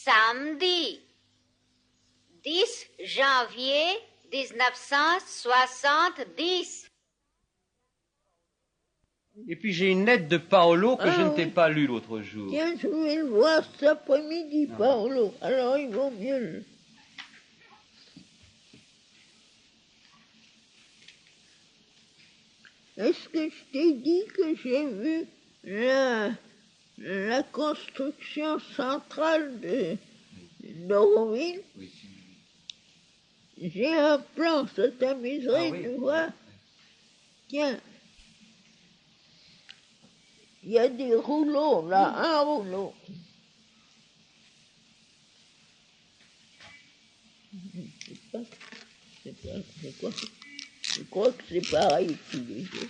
samedi 10 janvier 1970. Et puis j'ai une lettre de Paolo que je ne t'ai pas lue l'autre jour. Tiens, je vais le voir cet après-midi, Paolo. Alors il vaut mieux le... Est-ce que je t'ai dit que j'ai vu la construction centrale d'Auroville? Oui. J'ai un plan, ça t'amuserait de voir. Tiens, il y a des rouleaux là, un rouleau. Je crois que c'est pareil tous les deux.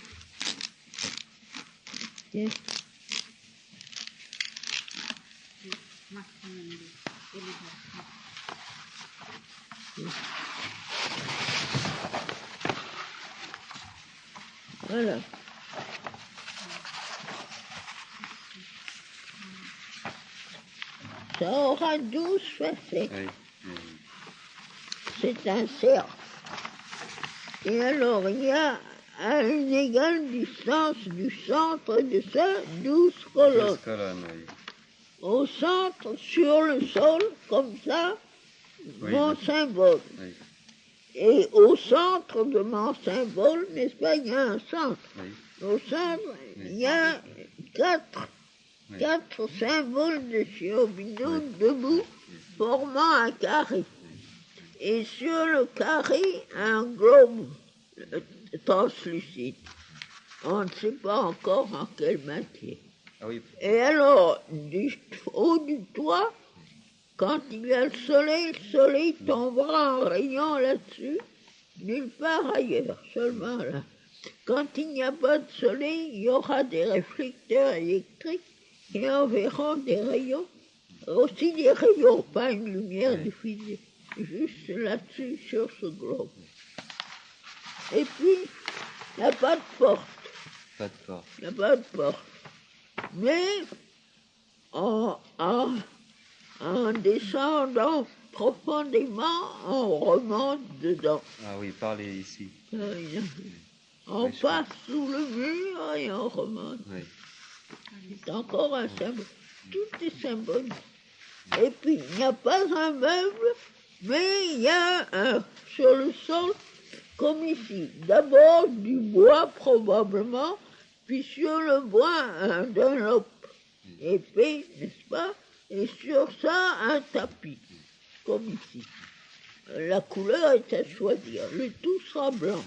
Tiens. Voilà. Ça aura 12 facettes. Oui. C'est un cercle. Et alors, il y a à une égale distance du centre de ça 12 colonnes. Oui. Au centre, sur le sol, comme ça, mon symbole. Oui. Et au centre de mon symbole, n'est-ce pas, il y a un centre. Oui. Au centre, il y a quatre symboles de Chiobino debout, formant un carré. Et sur le carré, un globe translucide. On ne sait pas encore en quelle matière. Ah oui. Et alors, du haut du toit, quand il y a le soleil tombera en rayon là-dessus, nulle part ailleurs, seulement là. Quand il n'y a pas de soleil, il y aura des réflecteurs électriques qui enverront des rayons, aussi des rayons, pas une lumière diffusée, juste là-dessus, sur ce globe. Et puis, il n'y a pas de porte. Pas de porte. Il n'y a pas de porte. Mais, en descendant profondément, on remonte dedans. Ah oui, parlez ici. On passe sous le mur et on remonte. Oui. C'est encore un symbole. Tout est symbole. Et puis, il n'y a pas un meuble, mais il y a sur le sol, comme ici. D'abord du bois probablement, puis sur le bois un dunlop épais, n'est-ce pas? Et sur ça, un tapis, comme ici. La couleur est à choisir. Le tout sera blanc.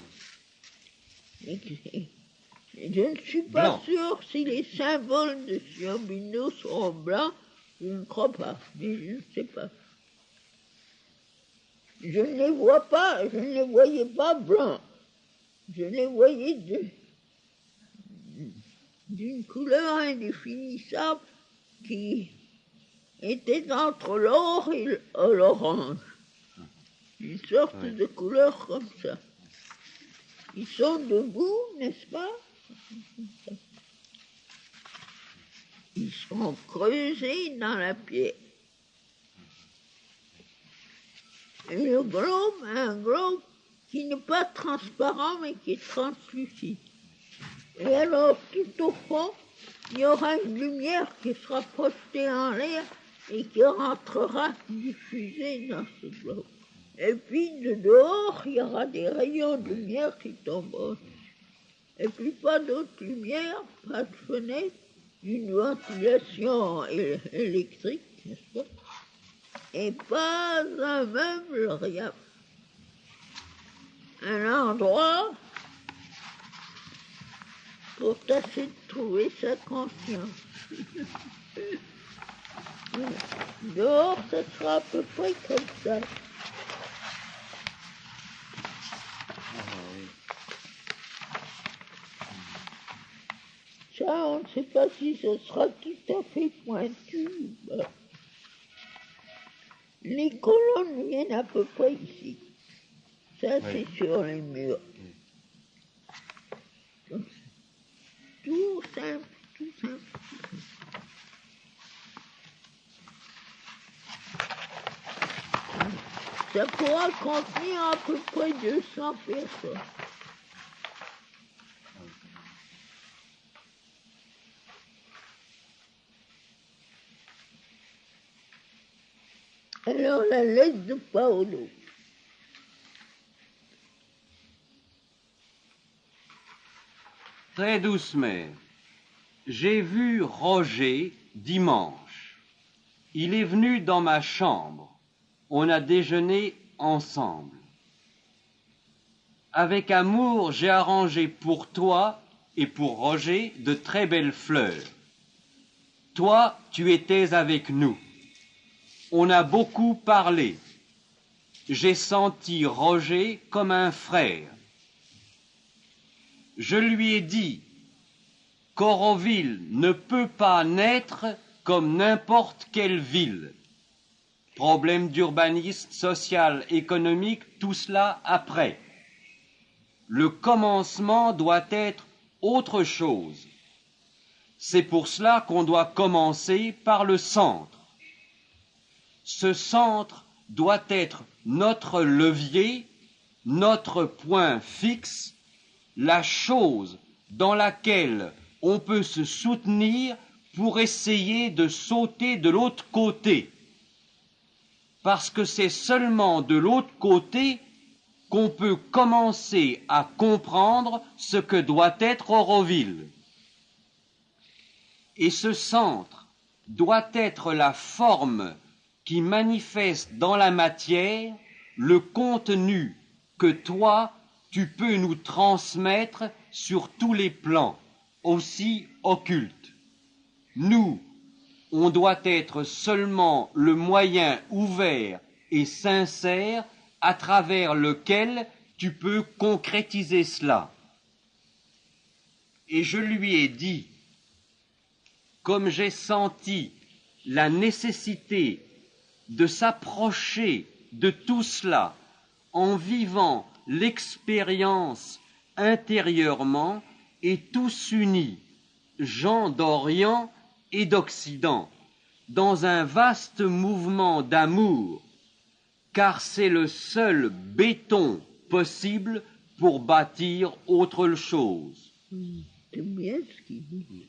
Je ne suis pas sûr si les symboles de Chiobino seront blancs. Je ne crois pas, mais je ne sais pas. Je ne les vois pas, je ne les voyais pas blancs. Je les voyais d'une couleur indéfinissable qui était entre l'or et l'orange. Une sorte de couleur comme ça. Ils sont debout, n'est-ce pas? Ils sont creusés dans la pierre. Et le globe, un globe qui n'est pas transparent, mais qui est translucide. Et alors, tout au fond, il y aura une lumière qui sera projetée en l'air et qui rentrera diffusée dans ce globe. Et puis, de dehors, il y aura des rayons de lumière qui tomberont. Et puis, pas d'autre lumière, pas de fenêtre, une ventilation électrique, n'est-ce pas? Et pas un meuble, rien. Un endroit pour tâcher de trouver sa conscience. Dehors, ça sera à peu près comme ça. Ça, on ne sait pas si ce sera tout à fait pointu. Les colonnes viennent à peu près ici. Ça, c'est sur les murs. Tout simple, tout simple. Ça pourra contenir à peu près 200 personnes. Alors, la lettre de Paolo. Très doucement, j'ai vu Roger dimanche. Il est venu dans ma chambre. On a déjeuné ensemble. Avec amour, j'ai arrangé pour toi et pour Roger de très belles fleurs. Toi, tu étais avec nous. On a beaucoup parlé. J'ai senti Roger comme un frère. Je lui ai dit qu'Auroville ne peut pas naître comme n'importe quelle ville. Problème d'urbanisme, social, économique, tout cela après. Le commencement doit être autre chose. C'est pour cela qu'on doit commencer par le centre. Ce centre doit être notre levier, notre point fixe, la chose dans laquelle on peut se soutenir pour essayer de sauter de l'autre côté. Parce que c'est seulement de l'autre côté qu'on peut commencer à comprendre ce que doit être Auroville. Et ce centre doit être la forme qui manifeste dans la matière le contenu que toi, tu peux nous transmettre sur tous les plans, aussi occultes. Nous, on doit être seulement le moyen ouvert et sincère à travers lequel tu peux concrétiser cela. Et je lui ai dit, comme j'ai senti la nécessité de s'approcher de tout cela en vivant l'expérience intérieurement et tous unis, gens d'Orient et d'Occident, dans un vaste mouvement d'amour, car c'est le seul béton possible pour bâtir autre chose. C'est bien ce qu'il dit.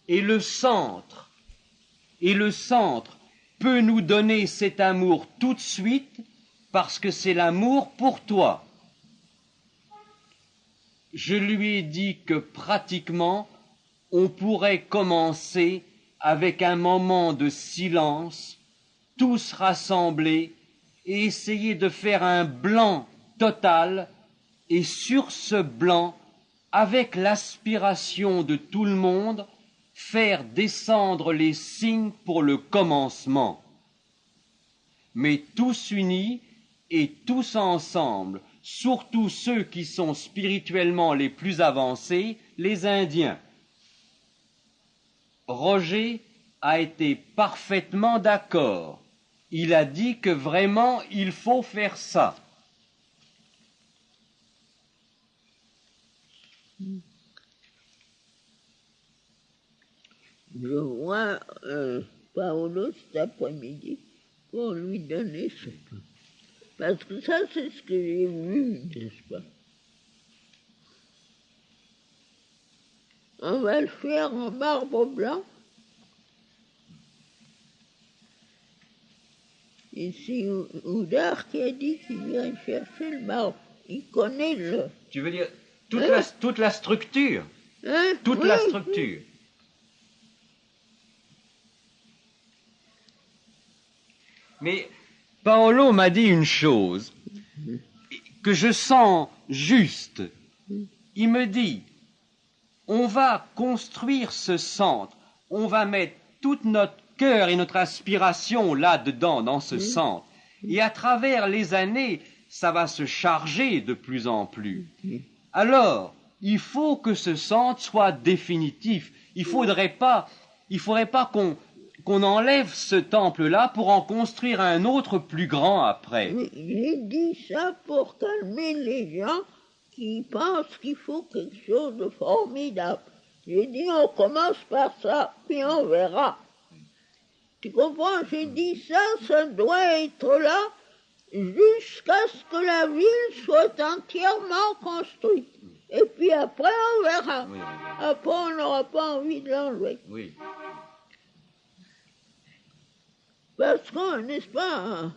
Et le centre peut nous donner cet amour tout de suite parce que c'est l'amour pour toi. Je lui ai dit que pratiquement on pourrait commencer avec un moment de silence, tous rassemblés, et essayer de faire un blanc total, et sur ce blanc, avec l'aspiration de tout le monde, faire descendre les signes pour le commencement. Mais tous unis et tous ensemble, surtout ceux qui sont spirituellement les plus avancés, les Indiens. Roger a été parfaitement d'accord. Il a dit que vraiment il faut faire ça. Je vois Paolo cet après-midi pour lui donner ce pain. Parce que ça, c'est ce que j'ai vu, n'est-ce pas? On va le faire en marbre blanc. Et c'est Oudard qui a dit qu'il vient chercher le marbre. Il connaît le... Tu veux dire toute la structure? Hein? Toute Oui, la structure. Mais Paolo m'a dit une chose que je sens juste. Il me dit, on va construire ce centre, on va mettre tout notre cœur et notre aspiration là-dedans, dans ce centre. Et à travers les années, ça va se charger de plus en plus. Alors, il faut que ce centre soit définitif. Il faudrait pas qu'on enlève ce temple-là pour en construire un autre plus grand après. Mais j'ai dit ça pour calmer les gens qui pensent qu'il faut quelque chose de formidable. J'ai dit on commence par ça, puis on verra. Tu comprends? J'ai dit ça doit être là, jusqu'à ce que la ville soit entièrement construite. Et puis après, on verra. Oui, Après, on n'aura pas envie de l'enlever. oui. Parce que, n'est-ce pas,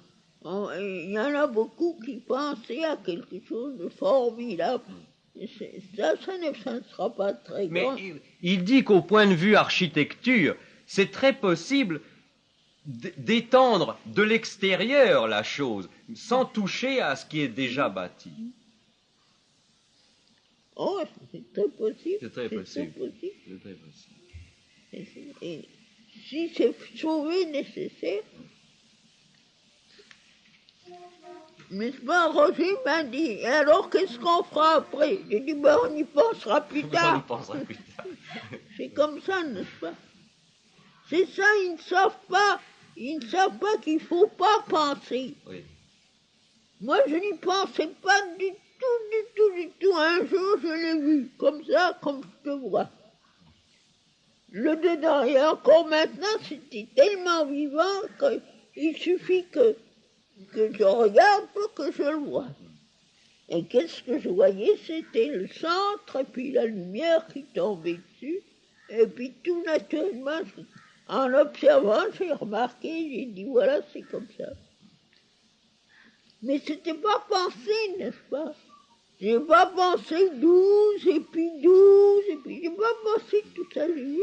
il y en a beaucoup qui pensaient à quelque chose de formidable. Ça ne sera pas très Mais grand. il dit qu'au point de vue architecture, c'est très possible d'étendre de l'extérieur la chose, sans toucher à ce qui est déjà bâti. Oh, c'est très possible. C'est très possible. possible. C'est très possible. Et si c'est sauvé nécessaire, n'est-ce pas, Roger m'a dit, et alors qu'est-ce qu'on fera après? J'ai dit, ben on y pensera plus On y tard. pensera plus tard. C'est comme ça, n'est-ce pas? C'est ça, ils ne savent pas. Ils ne savent pas qu'il ne faut pas penser. Oui. Moi, je n'y pensais pas du tout. Un jour, je l'ai vu, comme ça, comme je te vois. Le dedans, et encore maintenant, c'était tellement vivant qu'il suffit que je regarde pour que je le vois. Et qu'est-ce que je voyais? C'était le centre, et puis la lumière qui tombait dessus. Et puis tout naturellement, en observant, j'ai remarqué, j'ai dit, voilà, c'est comme ça. Mais c'était pas pensé, n'est-ce pas? J'ai pas pensé 12, et puis j'ai pas pensé tout ça, j'ai vu.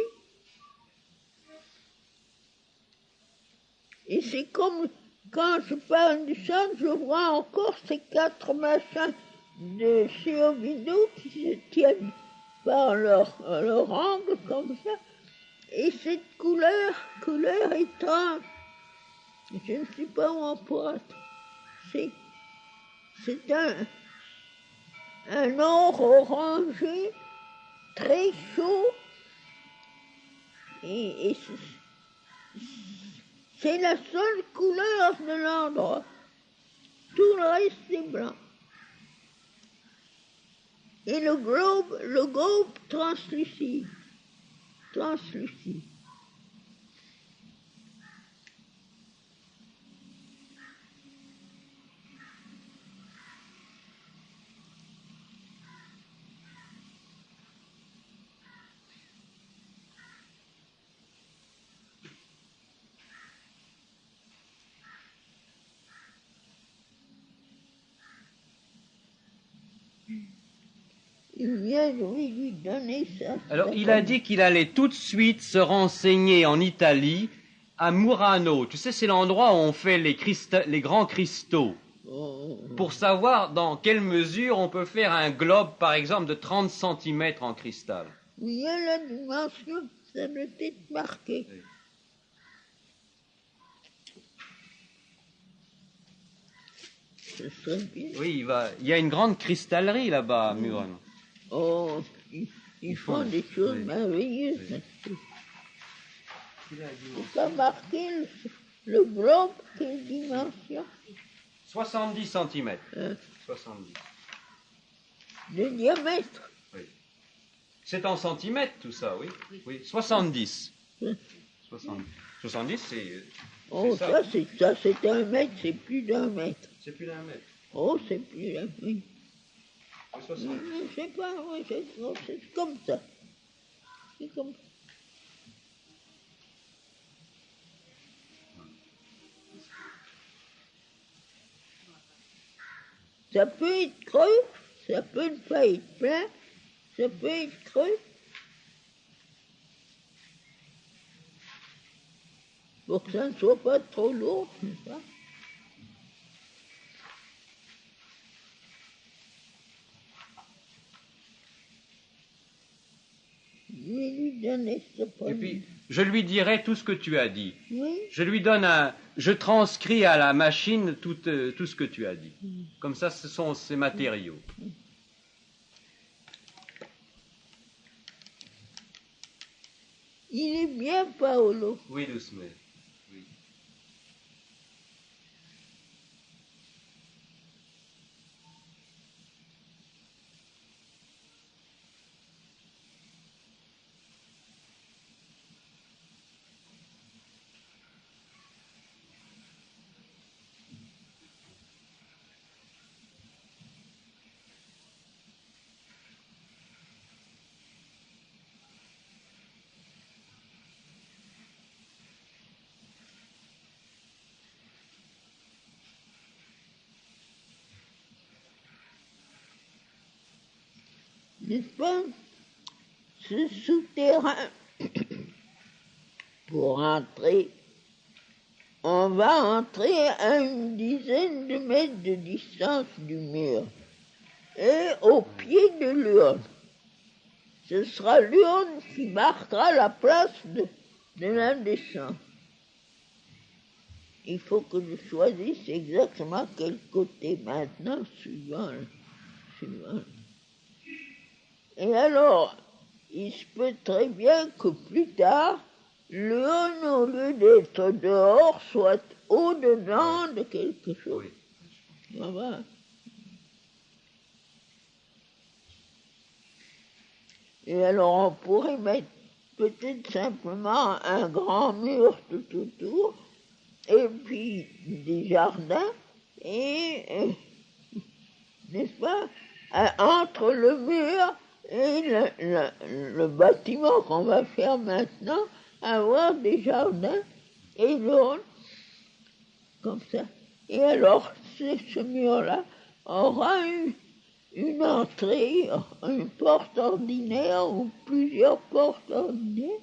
Et c'est comme quand je parle du centre, je vois encore ces 4 machins de chez Ovido qui se tiennent par leur angle comme ça. Et cette couleur étrange, je ne sais pas où on pourra. C'est un or orangé, très chaud, et c'est la seule couleur de l'endroit. Tout le reste est blanc. Et le globe translucide. Il vient de lui donner ça. Alors, il a dit qu'il allait tout de suite se renseigner en Italie, à Murano. Tu sais, c'est l'endroit où on fait les grands cristaux. Pour savoir dans quelle mesure on peut faire un globe, par exemple, de 30 cm en cristal. Il y a la dimension, ça doit être marqué. Oui. Ce serait bien. Oui, il y a une grande cristallerie là-bas à Murano. Oh, ils font des choses oui. merveilleuses. Oui. Tu as marqué le globe, quelle dimension? 70 cm. 70. De diamètre. Oui. C'est en centimètres tout ça, oui. Oui. 70. 70, c'est... Oh, ça. ça c'est 1 mètre, c'est plus d'1 mètre. C'est plus d'un mètre. Oh, c'est plus d'un mètre. C'est 70. Je sais pas, c'est comme ça. C'est comme ça. Ça peut être creux, ça peut ne pas être plein, ça peut être creux. Pour que ça ne soit pas trop lourd, n'est-ce pas? Je vais lui donner ce point. Et puis, je lui dirai tout ce que tu as dit. Oui, Je transcris à la machine tout ce que tu as dit. Comme ça, ce sont ces matériaux. il est bien, Paolo. Oui, doucement. Oui. n'est-ce pas, ce souterrain, pour entrer, on va entrer à une dizaine de mètres de distance du mur et au pied de l'urne. Ce sera l'urne qui marquera la place de la descente. Il faut que je choisisse exactement quel côté maintenant, suivant. Et alors, il se peut très bien que plus tard, l'urne, au lieu d'être dehors, soit au-dedans de quelque chose. Voilà. Et alors, on pourrait mettre peut-être simplement un grand mur tout autour, et puis des jardins, et n'est-ce pas, entre le mur et le bâtiment qu'on va faire maintenant, avoir des jardins et l'autre, comme ça. Et alors, ce mur-là aura une entrée, une porte ordinaire ou plusieurs portes ordinaires.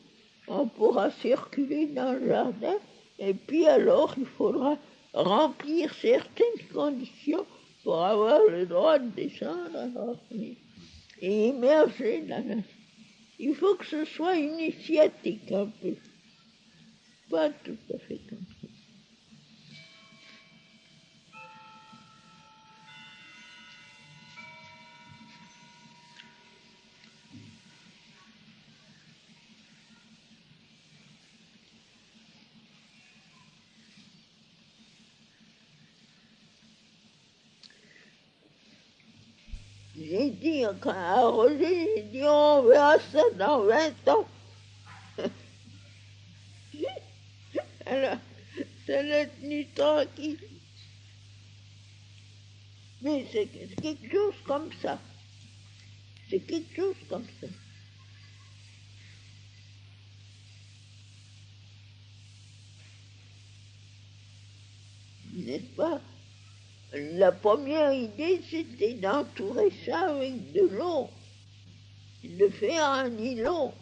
On pourra circuler dans le jardin. Et puis alors, il faudra remplir certaines conditions pour avoir le droit de descendre et émerger dans la... Il faut que ce soit initiatique un peu. Pas tout à fait comme ça. J'ai dit à Roger, j'ai dit on verra ça dans 20 ans. Alors, ça l'a tenu tranquille. Mais c'est quelque chose comme ça. C'est quelque chose comme ça. N'est-ce pas? La première idée, c'était d'entourer ça avec de l'eau, de faire un nylon.